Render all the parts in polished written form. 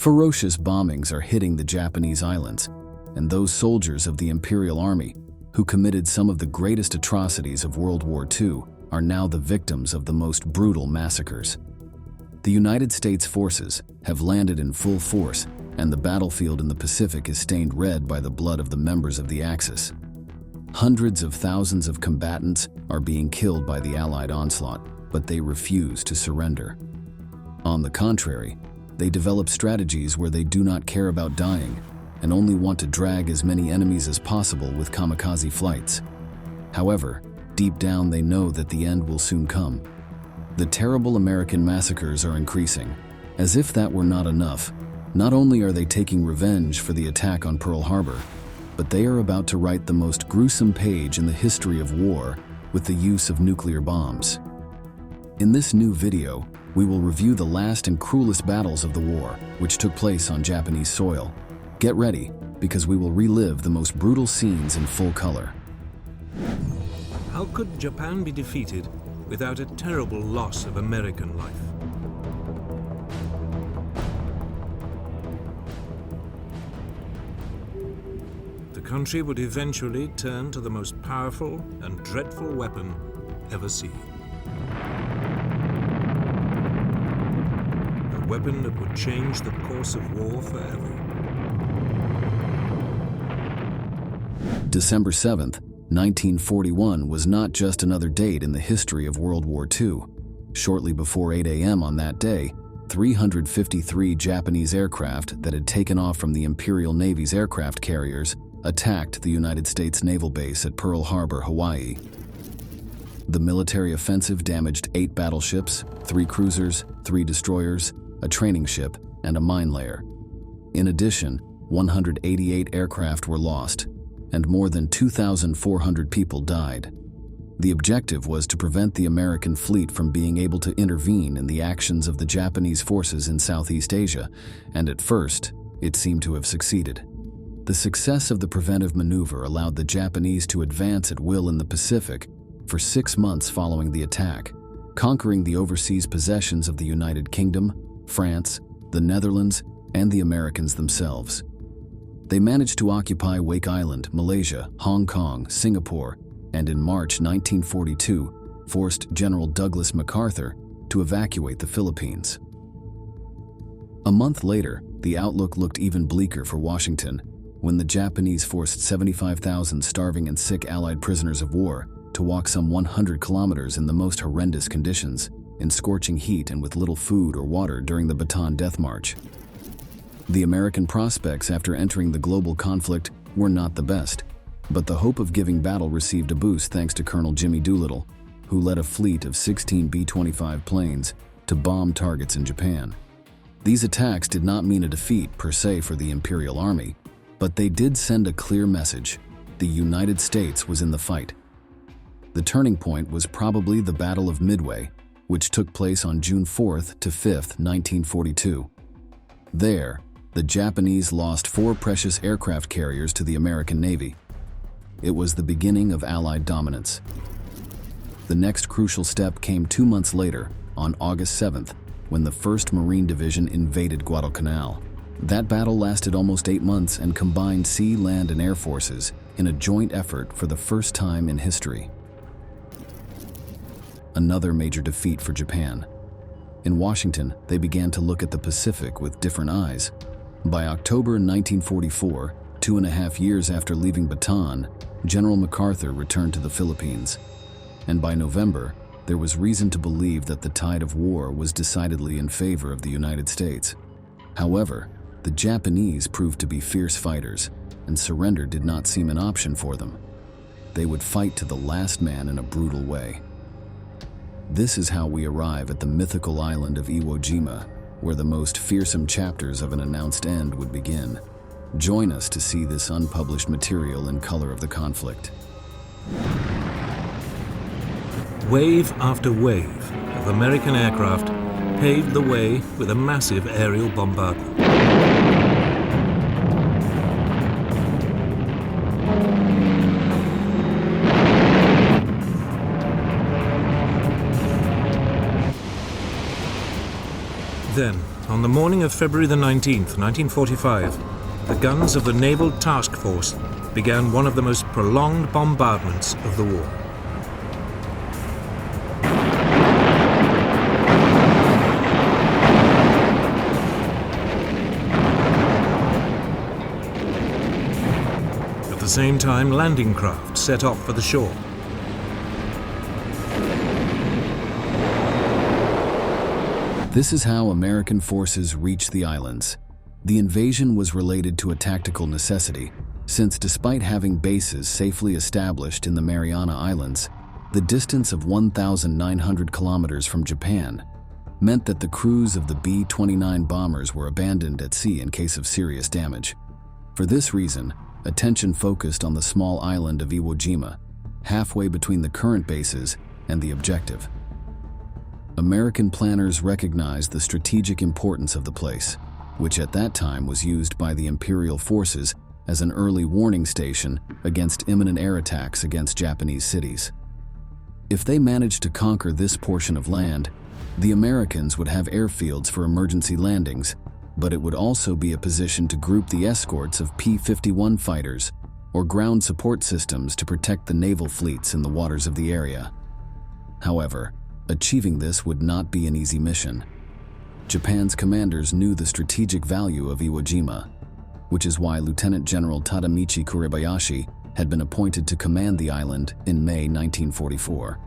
Ferocious bombings are hitting the Japanese islands, and those soldiers of the Imperial Army, who committed some of the greatest atrocities of World War II, are now the victims of the most brutal massacres. The United States forces have landed in full force, and the battlefield in the Pacific is stained red by the blood of the members of the Axis. Hundreds of thousands of combatants are being killed by the Allied onslaught, but they refuse to surrender. On the contrary, they develop strategies where they do not care about dying and only want to drag as many enemies as possible with kamikaze flights. However, deep down they know that the end will soon come. The terrible American massacres are increasing. As if that were not enough, not only are they taking revenge for the attack on Pearl Harbor, but they are about to write the most gruesome page in the history of war with the use of nuclear bombs. In this new video, we will review the last and cruelest battles of the war, which took place on Japanese soil. Get ready, because we will relive the most brutal scenes in full color. How could Japan be defeated without a terrible loss of American life? The country would eventually turn to the most powerful and dreadful weapon ever seen. A weapon that would change the course of war forever. December 7th, 1941 was not just another date in the history of World War II. Shortly before 8 a.m. on that day, 353 Japanese aircraft that had taken off from the Imperial Navy's aircraft carriers attacked the United States naval base at Pearl Harbor, Hawaii. The military offensive damaged 8 battleships, 3 cruisers, 3 destroyers, a training ship, and a mine layer. In addition, 188 aircraft were lost, and more than 2,400 people died. The objective was to prevent the American fleet from being able to intervene in the actions of the Japanese forces in Southeast Asia, and at first, it seemed to have succeeded. The success of the preventive maneuver allowed the Japanese to advance at will in the Pacific for 6 months following the attack, conquering the overseas possessions of the United Kingdom, France, the Netherlands, and the Americans themselves. They managed to occupy Wake Island, Malaysia, Hong Kong, Singapore, and in March 1942, forced General Douglas MacArthur to evacuate the Philippines. A month later, the outlook looked even bleaker for Washington when the Japanese forced 75,000 starving and sick Allied prisoners of war to walk some 100 kilometers in the most horrendous conditions, in scorching heat and with little food or water during the Bataan Death March. The American prospects after entering the global conflict were not the best, but the hope of giving battle received a boost thanks to Colonel Jimmy Doolittle, who led a fleet of 16 B-25 planes to bomb targets in Japan. These attacks did not mean a defeat per se for the Imperial Army, but they did send a clear message: the United States was in the fight. The turning point was probably the Battle of Midway, which took place on June 4th to 5th, 1942. There, the Japanese lost 4 precious aircraft carriers to the American Navy. It was the beginning of Allied dominance. The next crucial step came 2 months later, on August 7th, when the 1st Marine Division invaded Guadalcanal. That battle lasted almost 8 months and combined sea, land, and air forces in a joint effort for the first time in history. Another major defeat for Japan. In Washington, they began to look at the Pacific with different eyes. By October 1944, 2.5 years after leaving Bataan, General MacArthur returned to the Philippines. And by November, there was reason to believe that the tide of war was decidedly in favor of the United States. However, the Japanese proved to be fierce fighters, and surrender did not seem an option for them. They would fight to the last man in a brutal way. This is how we arrive at the mythical island of Iwo Jima, where the most fearsome chapters of an announced end would begin. Join us to see this unpublished material in color of the conflict. Wave after wave of American aircraft paved the way with a massive aerial bombardment. Then, on the morning of February the 19th, 1945, the guns of the Naval Task Force began one of the most prolonged bombardments of the war. At the same time, landing craft set off for the shore. This is how American forces reached the islands. The invasion was related to a tactical necessity, since despite having bases safely established in the Mariana Islands, the distance of 1,900 kilometers from Japan meant that the crews of the B-29 bombers were abandoned at sea in case of serious damage. For this reason, attention focused on the small island of Iwo Jima, halfway between the current bases and the objective. American planners recognized the strategic importance of the place, which at that time was used by the Imperial forces as an early warning station against imminent air attacks against Japanese cities. If they managed to conquer this portion of land, the Americans would have airfields for emergency landings, but it would also be a position to group the escorts of P-51 fighters or ground support systems to protect the naval fleets in the waters of the area. However, achieving this would not be an easy mission. Japan's commanders knew the strategic value of Iwo Jima, which is why Lieutenant General Tadamichi Kuribayashi had been appointed to command the island in May 1944.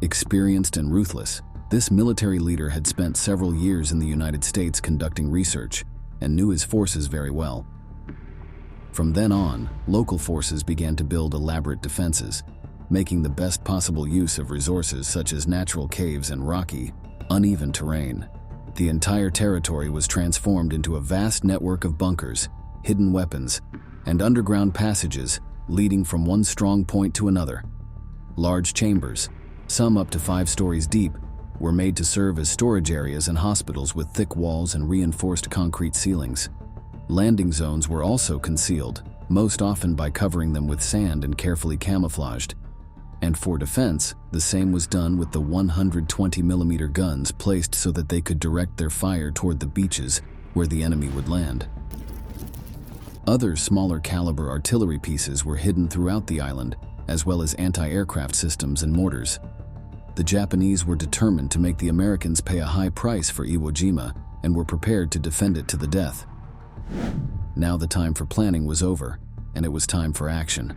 Experienced and ruthless, this military leader had spent several years in the United States conducting research and knew his forces very well. From then on, local forces began to build elaborate defenses, making the best possible use of resources such as natural caves and rocky, uneven terrain. The entire territory was transformed into a vast network of bunkers, hidden weapons, and underground passages leading from one strong point to another. Large chambers, some up to 5 stories deep, were made to serve as storage areas and hospitals with thick walls and reinforced concrete ceilings. Landing zones were also concealed, most often by covering them with sand and carefully camouflaged. And for defense, the same was done with the 120mm guns placed so that they could direct their fire toward the beaches where the enemy would land. Other smaller caliber artillery pieces were hidden throughout the island, as well as anti-aircraft systems and mortars. The Japanese were determined to make the Americans pay a high price for Iwo Jima and were prepared to defend it to the death. Now the time for planning was over, and it was time for action.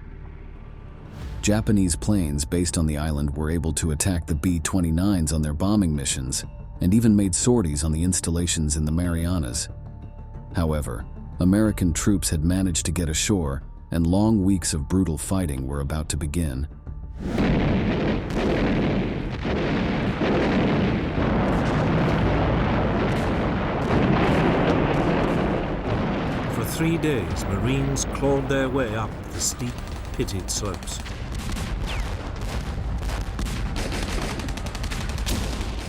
Japanese planes based on the island were able to attack the B-29s on their bombing missions and even made sorties on the installations in the Marianas. However, American troops had managed to get ashore, and long weeks of brutal fighting were about to begin. For 3 days, Marines clawed their way up the steep, pitted slopes.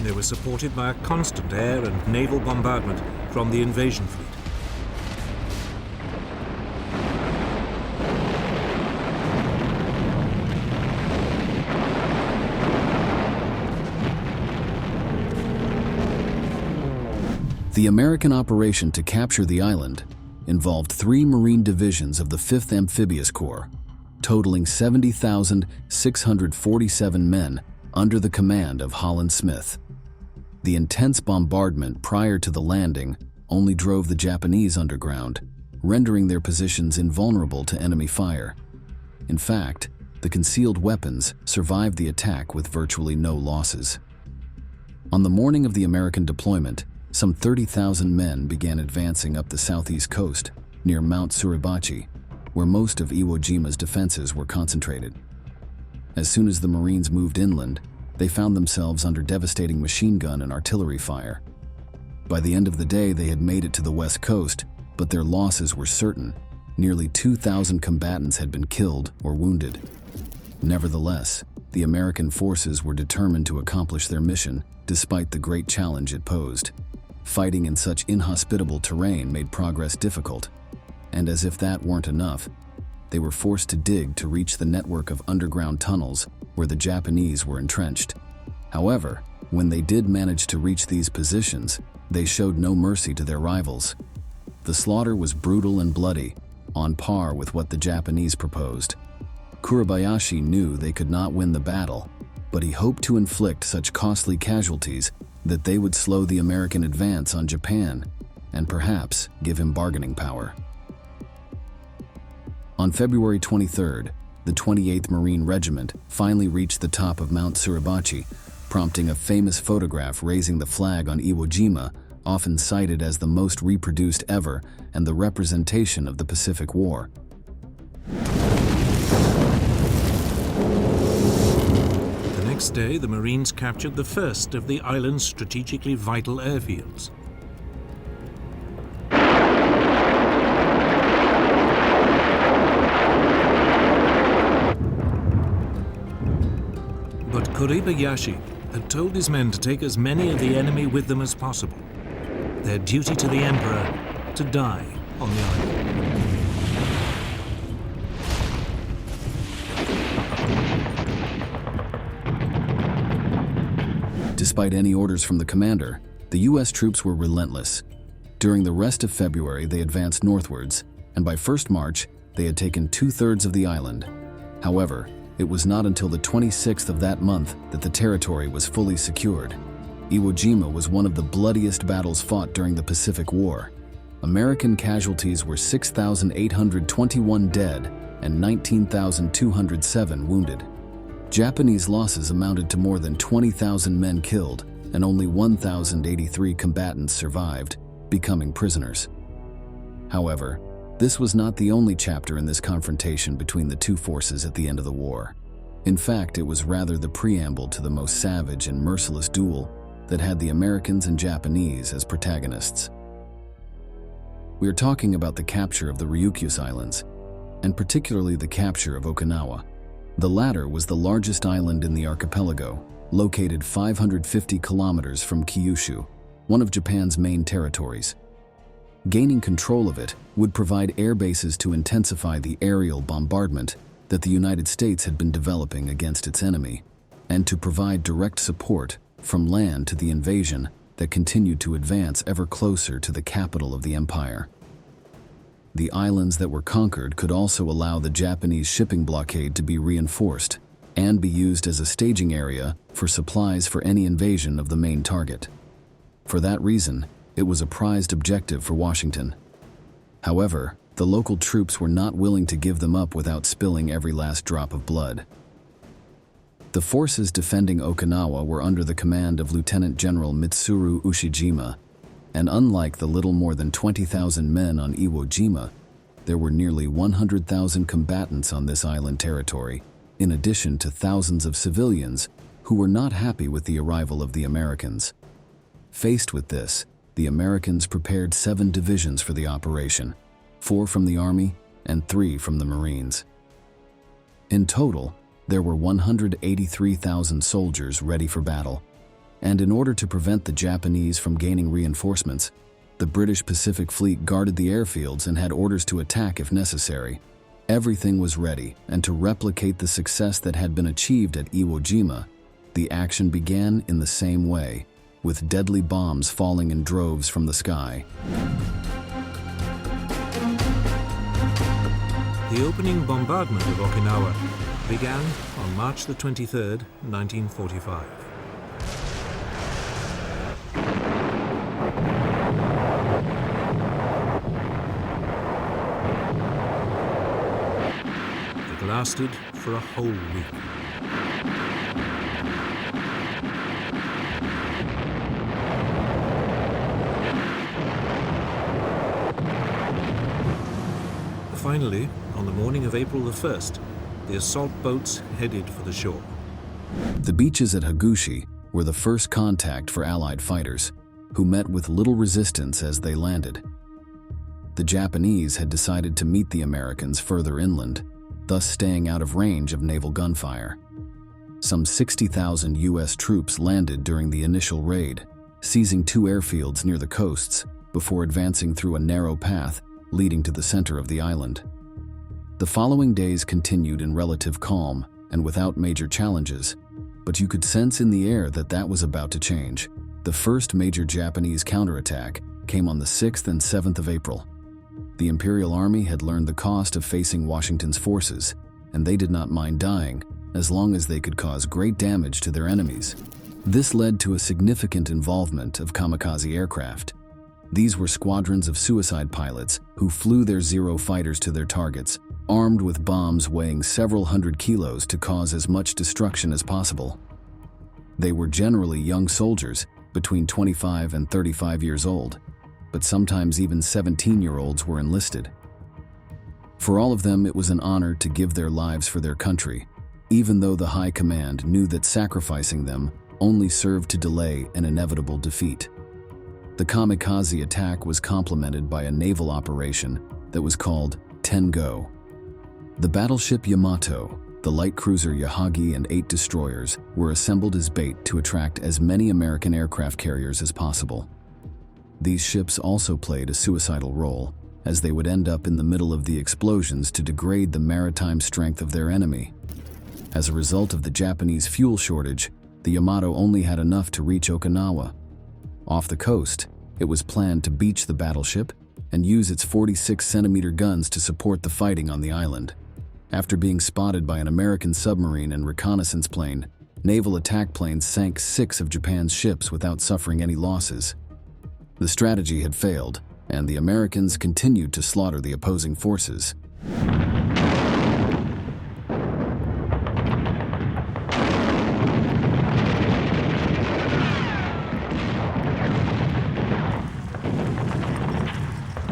They were supported by a constant air and naval bombardment from the invasion fleet. The American operation to capture the island involved 3 Marine divisions of the 5th Amphibious Corps, totaling 70,647 men under the command of Holland Smith. The intense bombardment prior to the landing only drove the Japanese underground, rendering their positions invulnerable to enemy fire. In fact, the concealed weapons survived the attack with virtually no losses. On the morning of the American deployment, some 30,000 men began advancing up the southeast coast near Mount Suribachi, where most of Iwo Jima's defenses were concentrated. As soon as the Marines moved inland, they found themselves under devastating machine gun and artillery fire. By the end of the day, they had made it to the west coast, but their losses were certain. Nearly 2,000 combatants had been killed or wounded. Nevertheless, the American forces were determined to accomplish their mission despite the great challenge it posed. Fighting in such inhospitable terrain made progress difficult, and as if that weren't enough, they were forced to dig to reach the network of underground tunnels where the Japanese were entrenched. However, when they did manage to reach these positions, They showed no mercy to their rivals. The slaughter was brutal and bloody, on par with what the Japanese proposed. Kurobayashi knew they could not win the battle, but he hoped to inflict such costly casualties that they would slow the American advance on Japan and perhaps give him bargaining power. On February 23rd, the 28th Marine Regiment finally reached the top of Mount Suribachi, prompting a famous photograph raising the flag on Iwo Jima, often cited as the most reproduced ever and the representation of the Pacific War. The next day, the Marines captured the first of the island's strategically vital airfields. But Kurobayashi had told his men to take as many of the enemy with them as possible. Their duty to the emperor, to die on the island. Despite any orders from the commander, the U.S. troops were relentless. During the rest of February, they advanced northwards, and by 1st March, they had taken 2/3 of the island. However, it was not until the 26th of that month that the territory was fully secured. Iwo Jima was one of the bloodiest battles fought during the Pacific War. American casualties were 6,821 dead and 19,207 wounded. Japanese losses amounted to more than 20,000 men killed, and only 1,083 combatants survived, becoming prisoners. However, this was not the only chapter in this confrontation between the two forces at the end of the war. In fact, it was rather the preamble to the most savage and merciless duel that had the Americans and Japanese as protagonists. We are talking about the capture of the Ryukyus Islands, and particularly the capture of Okinawa. The latter was the largest island in the archipelago, located 550 kilometers from Kyushu, one of Japan's main territories. Gaining control of it would provide air bases to intensify the aerial bombardment that the United States had been developing against its enemy, and to provide direct support from land to the invasion that continued to advance ever closer to the capital of the empire. The islands that were conquered could also allow the Japanese shipping blockade to be reinforced and be used as a staging area for supplies for any invasion of the main target. For that reason, it was a prized objective for Washington. However, the local troops were not willing to give them up without spilling every last drop of blood. The forces defending Okinawa were under the command of Lieutenant General Mitsuru Ushijima, and unlike the little more than 20,000 men on Iwo Jima, there were nearly 100,000 combatants on this island territory, in addition to thousands of civilians who were not happy with the arrival of the Americans. Faced with this, the Americans prepared 7 divisions for the operation, 4 from the Army and 3 from the Marines. In total, there were 183,000 soldiers ready for battle, and in order to prevent the Japanese from gaining reinforcements, the British Pacific Fleet guarded the airfields and had orders to attack if necessary. Everything was ready, and to replicate the success that had been achieved at Iwo Jima, the action began in the same way, with deadly bombs falling in droves from the sky. The opening bombardment of Okinawa began on March the 23rd, 1945. It lasted for a whole week. Finally, on the morning of April the 1st, the assault boats headed for the shore. The beaches at Hagushi were the first contact for Allied fighters, who met with little resistance as they landed. The Japanese had decided to meet the Americans further inland, thus staying out of range of naval gunfire. Some 60,000 U.S. troops landed during the initial raid, seizing 2 airfields near the coasts before advancing through a narrow path leading to the center of the island. The following days continued in relative calm and without major challenges, but you could sense in the air that was about to change. The first major Japanese counterattack came on the 6th and 7th of April. The Imperial Army had learned the cost of facing Washington's forces, and they did not mind dying as long as they could cause great damage to their enemies. This led to a significant involvement of kamikaze aircraft. These were squadrons of suicide pilots who flew their Zero fighters to their targets, armed with bombs weighing several hundred kilos to cause as much destruction as possible. They were generally young soldiers, between 25 and 35 years old, but sometimes even 17-year-olds were enlisted. For all of them, it was an honor to give their lives for their country, even though the high command knew that sacrificing them only served to delay an inevitable defeat. The kamikaze attack was complemented by a naval operation that was called Tengo. The battleship Yamato, the light cruiser Yahagi, and 8 destroyers were assembled as bait to attract as many American aircraft carriers as possible. These ships also played a suicidal role, as they would end up in the middle of the explosions to degrade the maritime strength of their enemy. As a result of the Japanese fuel shortage, the Yamato only had enough to reach Okinawa. Off the coast, it was planned to beach the battleship and use its 46-centimeter guns to support the fighting on the island. After being spotted by an American submarine and reconnaissance plane, naval attack planes sank 6 of Japan's ships without suffering any losses. The strategy had failed, and the Americans continued to slaughter the opposing forces.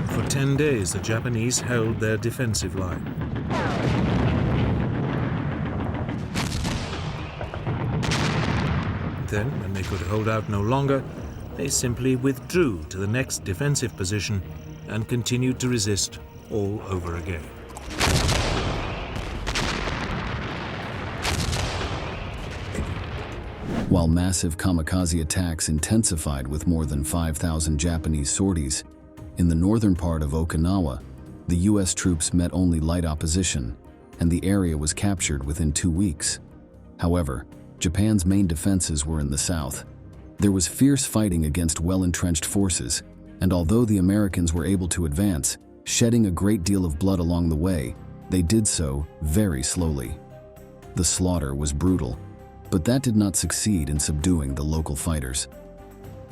For 10 days, the Japanese held their defensive line. Then, when they could hold out no longer, they simply withdrew to the next defensive position and continued to resist all over again. While massive kamikaze attacks intensified with more than 5,000 Japanese sorties, in the northern part of Okinawa, the US troops met only light opposition, and the area was captured within 2 weeks. However, Japan's main defenses were in the south. There was fierce fighting against well-entrenched forces, and although the Americans were able to advance, shedding a great deal of blood along the way, they did so very slowly. The slaughter was brutal, but that did not succeed in subduing the local fighters.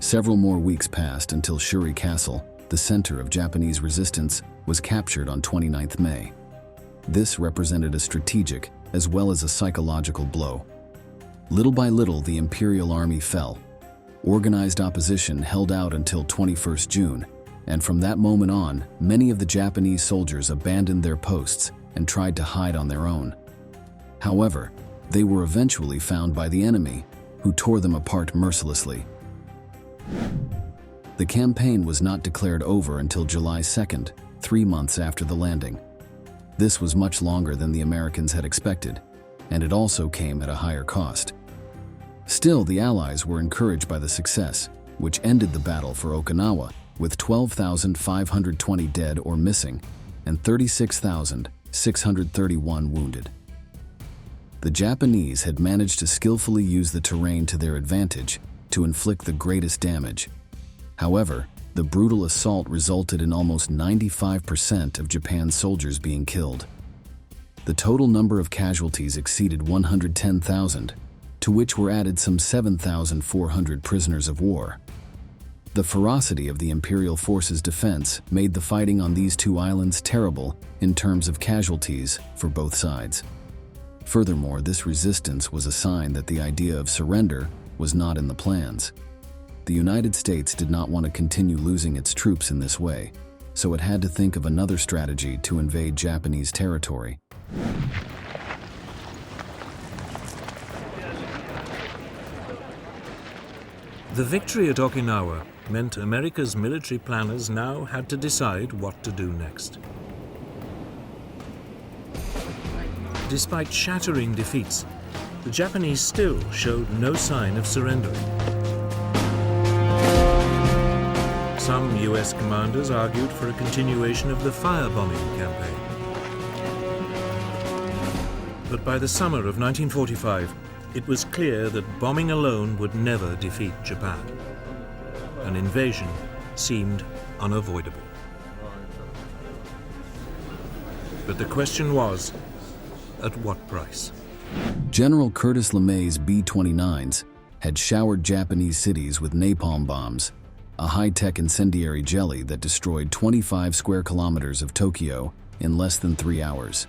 Several more weeks passed until Shuri Castle, the center of Japanese resistance, was captured on 29th May. This represented a strategic as well as a psychological blow. Little by little, the Imperial Army fell. Organized opposition held out until 21st June, and from that moment on, many of the Japanese soldiers abandoned their posts and tried to hide on their own. However, they were eventually found by the enemy, who tore them apart mercilessly. The campaign was not declared over until July 2nd, 3 months after the landing. This was much longer than the Americans had expected, and it also came at a higher cost. Still, the Allies were encouraged by the success, which ended the battle for Okinawa with 12,520 dead or missing and 36,631 wounded. The Japanese had managed to skillfully use the terrain to their advantage to inflict the greatest damage. However, the brutal assault resulted in almost 95% of Japan's soldiers being killed. The total number of casualties exceeded 110,000, to which were added some 7,400 prisoners of war. The ferocity of the Imperial forces' defense made the fighting on these 2 islands terrible in terms of casualties for both sides. Furthermore, this resistance was a sign that the idea of surrender was not in the plans. The United States did not want to continue losing its troops in this way, so it had to think of another strategy to invade Japanese territory. The victory at Okinawa meant America's military planners now had to decide what to do next. Despite shattering defeats, the Japanese still showed no sign of surrendering. Some US commanders argued for a continuation of the firebombing campaign. But by the summer of 1945, it was clear that bombing alone would never defeat Japan. An invasion seemed unavoidable. But the question was, at what price? General Curtis LeMay's B-29s had showered Japanese cities with napalm bombs, a high-tech incendiary jelly that destroyed 25 square kilometers of Tokyo in less than 3 hours.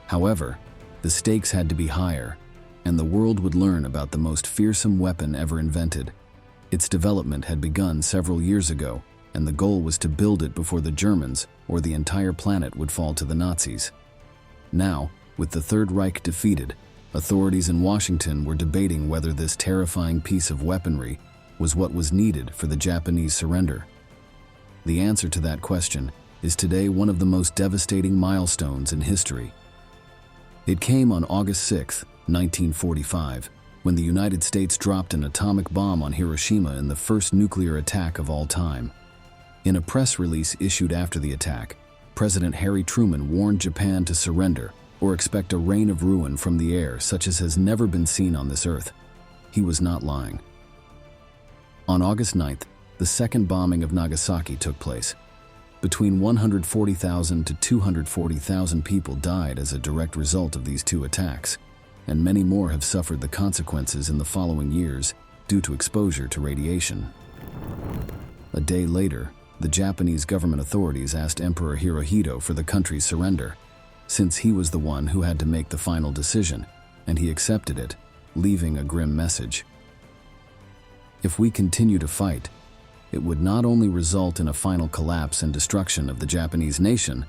However, the stakes had to be higher, and the world would learn about the most fearsome weapon ever invented. Its development had begun several years ago, and the goal was to build it before the Germans or the entire planet would fall to the Nazis. Now, with the Third Reich defeated, authorities in Washington were debating whether this terrifying piece of weaponry was what was needed for the Japanese surrender. The answer to that question is today one of the most devastating milestones in history. It came on August 6, 1945, when the United States dropped an atomic bomb on Hiroshima in the first nuclear attack of all time. In a press release issued after the attack, President Harry Truman warned Japan to surrender or expect a rain of ruin from the air such as has never been seen on this earth. He was not lying. On August 9th, the second bombing of Nagasaki took place. Between 140,000 to 240,000 people died as a direct result of these two attacks, and many more have suffered the consequences in the following years due to exposure to radiation. A day later, the Japanese government authorities asked Emperor Hirohito for the country's surrender, since he was the one who had to make the final decision, and he accepted it, leaving a grim message. If we continue to fight, it would not only result in a final collapse and destruction of the Japanese nation,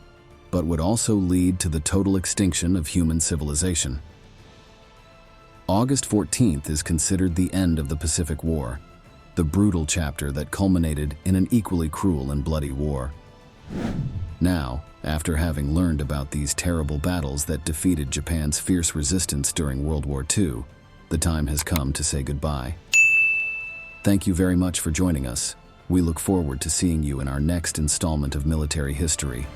but would also lead to the total extinction of human civilization. August 14th is considered the end of the Pacific War, the brutal chapter that culminated in an equally cruel and bloody war. Now, after having learned about these terrible battles that defeated Japan's fierce resistance during World War II, the time has come to say goodbye. Thank you very much for joining us. We look forward to seeing you in our next installment of Military History.